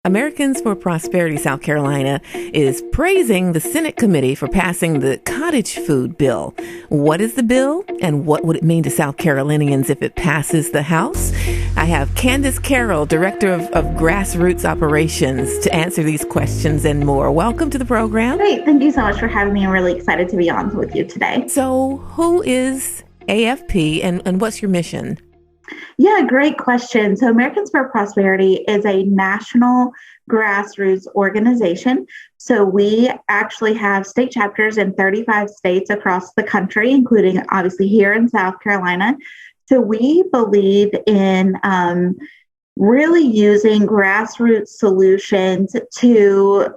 Americans for Prosperity South Carolina is praising the Senate committee for passing the Cottage Food Bill. What is the bill, and what would it mean to South Carolinians if it passes the House? I have Candace Carroll, Director of Grassroots Operations, to answer these questions and more. Welcome to the program. Great. Thank you so much for having me. I'm really excited to be on with you today. So who is AFP and what's your mission? Yeah, great question. So Americans for Prosperity is a national grassroots organization. So we actually have state chapters in 35 states across the country, including obviously here in South Carolina. So we believe in really using grassroots solutions to,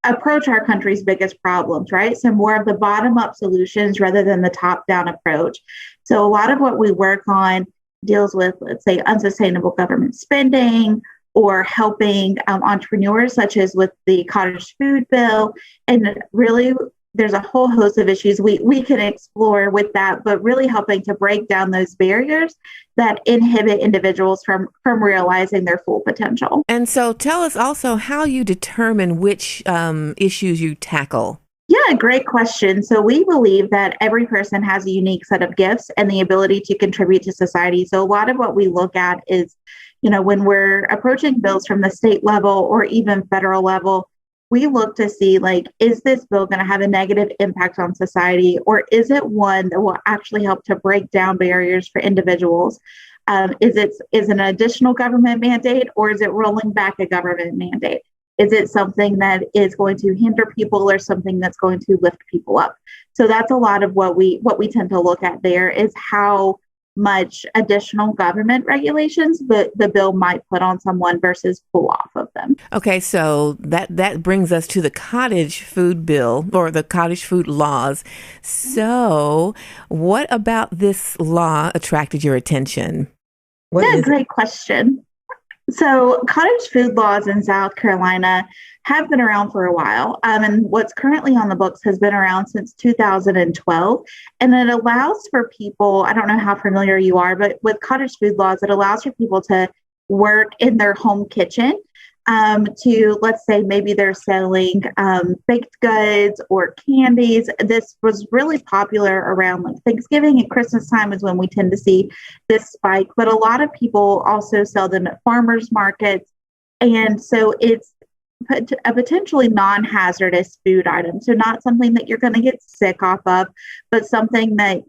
approach our country's biggest problems, right? So more of the bottom-up solutions rather than the top-down approach. So a lot of what we work on deals with, let's say, unsustainable government spending or helping entrepreneurs, such as with the Cottage Food Bill. And really, there's a whole host of issues we can explore with that, but really helping to break down those barriers that inhibit individuals from realizing their full potential. And so tell us also how you determine which issues you tackle. Yeah, great question. So we believe that every person has a unique set of gifts and the ability to contribute to society. So a lot of what we look at is, when we're approaching bills from the state level or even federal level, we look to see, is this bill going to have a negative impact on society, or is it one that will actually help to break down barriers for individuals? Is it an additional government mandate, or is it rolling back a government mandate? Is it something that is going to hinder people or something that's going to lift people up? So that's a lot of what we tend to look at there is how much additional government regulations the bill might put on someone versus pull off of them. Okay, so that brings us to the Cottage Food Bill or the Cottage Food Laws. So what about this law attracted your attention? Great question. So cottage food laws in South Carolina have been around for a while. And what's currently on the books has been around since 2012. And it allows for people, I don't know how familiar you are, but with cottage food laws, it allows for people to work in their home kitchen to, let's say, maybe they're selling baked goods or candies. This was really popular around Thanksgiving and Christmas time is when we tend to see this spike. But a lot of people also sell them at farmers markets. And so it's a potentially non-hazardous food item. So not something that you're going to get sick off of, but something that,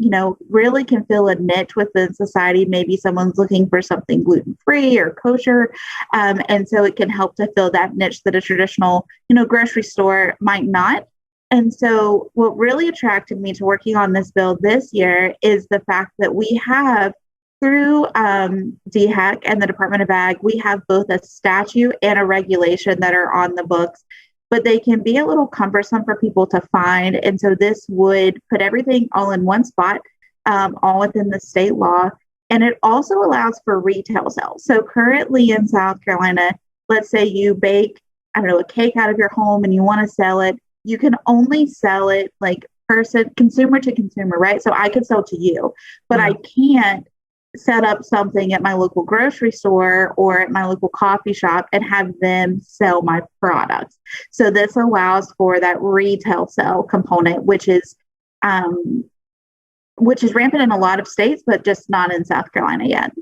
really can fill a niche within society. Maybe someone's looking for something gluten-free or kosher. And so it can help to fill that niche that a traditional, grocery store might not. And so what really attracted me to working on this bill this year is the fact that we have through DHEC and the Department of Ag, we have both a statute and a regulation that are on the books, but they can be a little cumbersome for people to find. And so this would put everything all in one spot, all within the state law. And it also allows for retail sales. So currently in South Carolina, let's say you bake, a cake out of your home and you want to sell it, you can only sell it consumer to consumer, right? So I could sell to you, but I can't set up something at my local grocery store or at my local coffee shop and have them sell my products. So this allows for that retail sale component, which is rampant in a lot of states, but just not in South Carolina yet.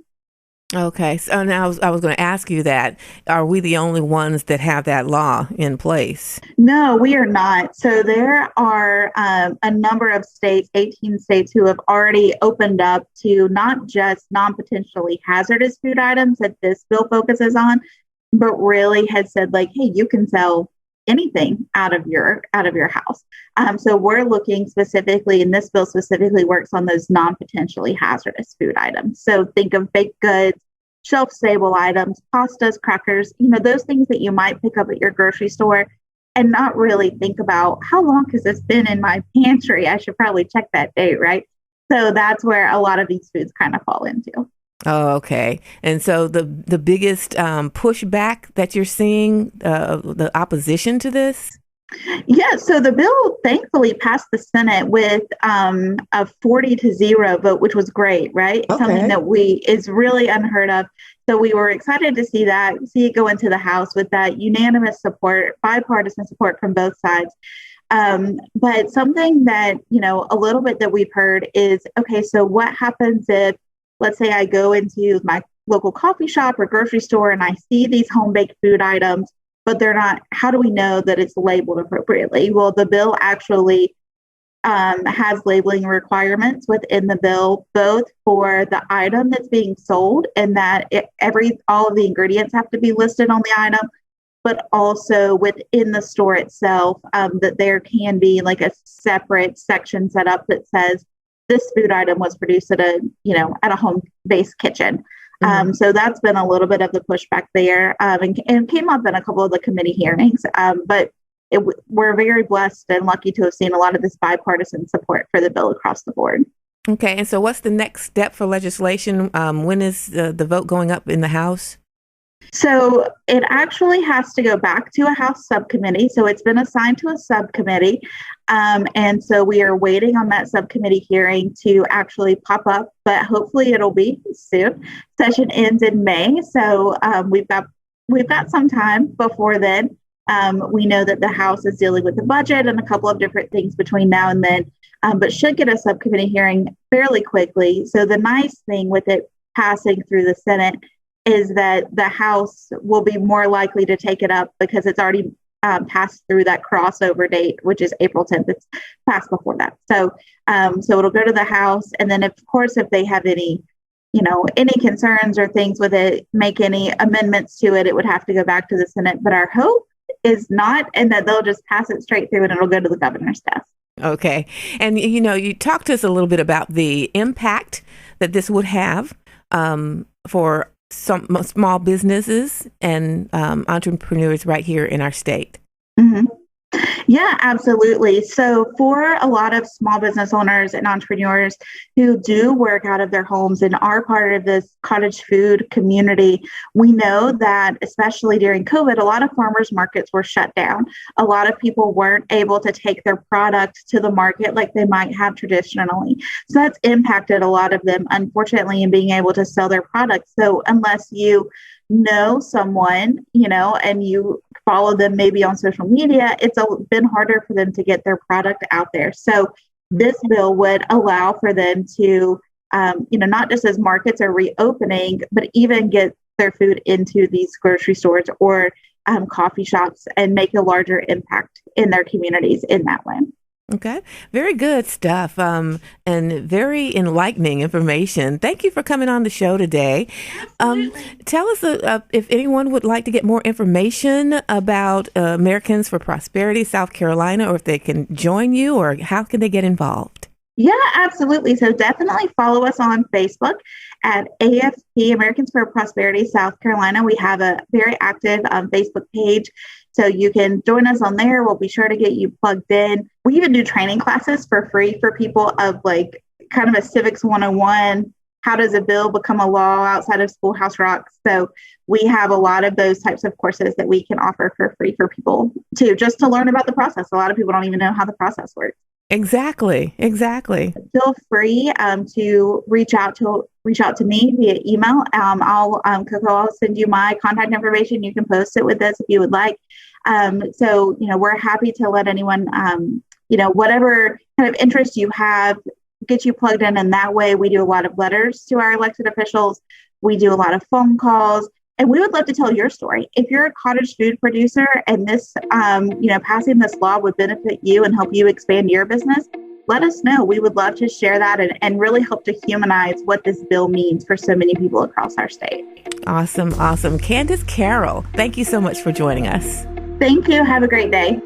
Okay. So now I was going to ask you that. Are we the only ones that have that law in place? No, we are not. So there are a number of states, 18 states, who have already opened up to not just non-potentially hazardous food items that this bill focuses on, but really has said hey, you can sell anything out of your house. So we're looking specifically, and this bill specifically works on those non-potentially hazardous food items. So think of baked goods, shelf-stable items, pastas, crackers, those things that you might pick up at your grocery store and not really think about how long has this been in my pantry? I should probably check that date, right? So that's where a lot of these foods kind of fall into. Oh, okay. And so the biggest pushback that you're seeing, the opposition to this? Yeah, so the bill thankfully passed the Senate with a 40-0 vote, which was great, right? Something Okay. that is really unheard of. So we were excited to see it go into the House with that unanimous support, bipartisan support from both sides. But something that, a little bit that we've heard is, okay, so what happens if, let's say I go into my local coffee shop or grocery store and I see these home baked food items, but they're not, how do we know that it's labeled appropriately? Well, the bill actually has labeling requirements within the bill, both for the item that's being sold and that all of the ingredients have to be listed on the item, but also within the store itself, that there can be like a separate section set up that says this food item was produced at a home-based kitchen. So that's been a little bit of the pushback there, and came up in a couple of the committee hearings. But we're very blessed and lucky to have seen a lot of this bipartisan support for the bill across the board. Okay. And so what's the next step for legislation? When is the vote going up in the House? So it actually has to go back to a House subcommittee. So it's been assigned to a subcommittee. And so we are waiting on that subcommittee hearing to actually pop up, but hopefully it'll be soon. Session ends in May. So we've got some time before then. We know that the House is dealing with the budget and a couple of different things between now and then, but should get a subcommittee hearing fairly quickly. So the nice thing with it passing through the Senate is that the House will be more likely to take it up because it's already passed through that crossover date, which is April 10th. It's passed before that. So it'll go to the House. And then, of course, if they have any concerns or things with it, make any amendments to it, it would have to go back to the Senate. But our hope is not, and that they'll just pass it straight through and it'll go to the governor's desk. Okay. And, you talked to us a little bit about the impact that this would have for some small businesses and entrepreneurs right here in our state. Mm-hmm. Yeah, absolutely. So for a lot of small business owners and entrepreneurs who do work out of their homes and are part of this cottage food community, we know that especially during COVID, a lot of farmers markets were shut down. A lot of people weren't able to take their product to the market like they might have traditionally. So that's impacted a lot of them, unfortunately, in being able to sell their products. So unless you know someone, and you follow them maybe on social media, it's been harder for them to get their product out there. So this bill would allow for them to, not just as markets are reopening, but even get their food into these grocery stores or coffee shops and make a larger impact in their communities in that way. Okay. Very good stuff, and very enlightening information. Thank you for coming on the show today. Tell us if anyone would like to get more information about Americans for Prosperity South Carolina, or if they can join you, or how can they get involved? Yeah, absolutely. So definitely follow us on Facebook at AFP, Americans for Prosperity South Carolina. We have a very active Facebook page. So you can join us on there. We'll be sure to get you plugged in. We even do training classes for free for people of like kind of a civics 101. How does a bill become a law outside of Schoolhouse Rock? So we have a lot of those types of courses that we can offer for free for people too, just to learn about the process. A lot of people don't even know how the process works. Exactly. Feel free to reach out to me via email. Koko, I'll send you my contact information. You can post it with us if you would like. So we're happy to let anyone, whatever kind of interest you have, get you plugged in. And that way, we do a lot of letters to our elected officials. We do a lot of phone calls. And we would love to tell your story. If you're a cottage food producer and this, passing this law would benefit you and help you expand your business, let us know. We would love to share that and really help to humanize what this bill means for so many people across our state. Awesome. Candace Carroll, thank you so much for joining us. Thank you. Have a great day.